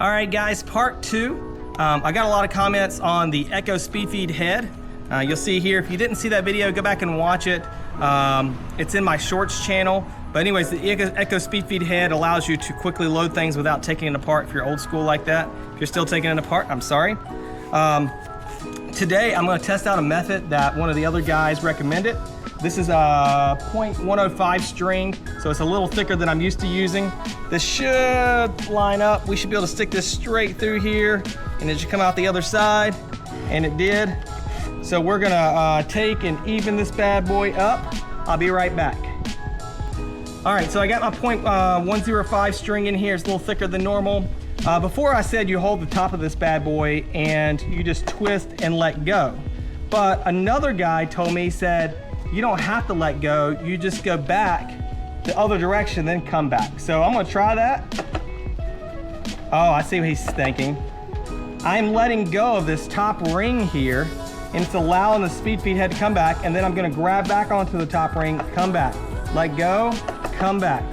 All right, guys, part 2. I got a lot of comments on the Echo Speedfeed head. You'll see here, if you didn't see that video, go back and watch it. It's in my shorts channel. But anyways, the Echo Speedfeed head allows you to quickly load things without taking it apart if you're old school like that. If you're still taking it apart, I'm sorry. Today, I'm gonna test out a method that one of the other guys recommended. This is a 0.105 string, so it's a little thicker than I'm used to using. This should line up. We should be able to stick this straight through here, and it should come out the other side, and it did. So we're gonna take and even this bad boy up. I'll be right back. All right, so I got my 0.105 string in here. It's a little thicker than normal. Before I said you hold the top of this bad boy and you just twist and let go. But another guy told me, said, you don't have to let go, you just go back the other direction, then come back. So I'm gonna try that. Oh, I see what he's thinking. I'm letting go of this top ring here, and it's allowing the Speedfeed head to come back, and then I'm gonna grab back onto the top ring, come back. Let go, come back.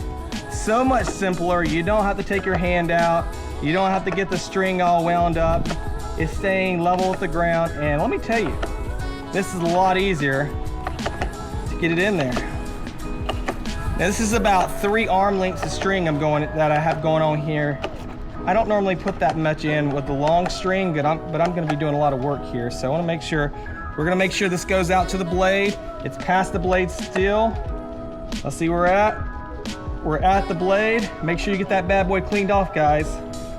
So much simpler. You don't have to take your hand out. You don't have to get the string all wound up. It's staying level with the ground, and let me tell you, this is a lot easier to get it in there. Now this is about 3 arm lengths of string that I have going on here. I don't normally put that much in with the long string, but I'm gonna be doing a lot of work here. So I wanna make sure, we're gonna make sure this goes out to the blade. It's past the blade still. Let's see where we're at. We're at the blade. Make sure you get that bad boy cleaned off, guys,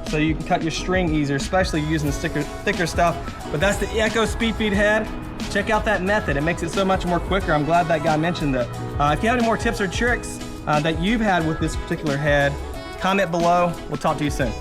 so you can cut your string easier, especially using the thicker stuff. But that's the Echo Speedfeed head. Check out that method. It makes it so much more quicker. I'm glad that guy mentioned that. If you have any more tips or tricks that you've had with this particular head, comment below. We'll talk to you soon.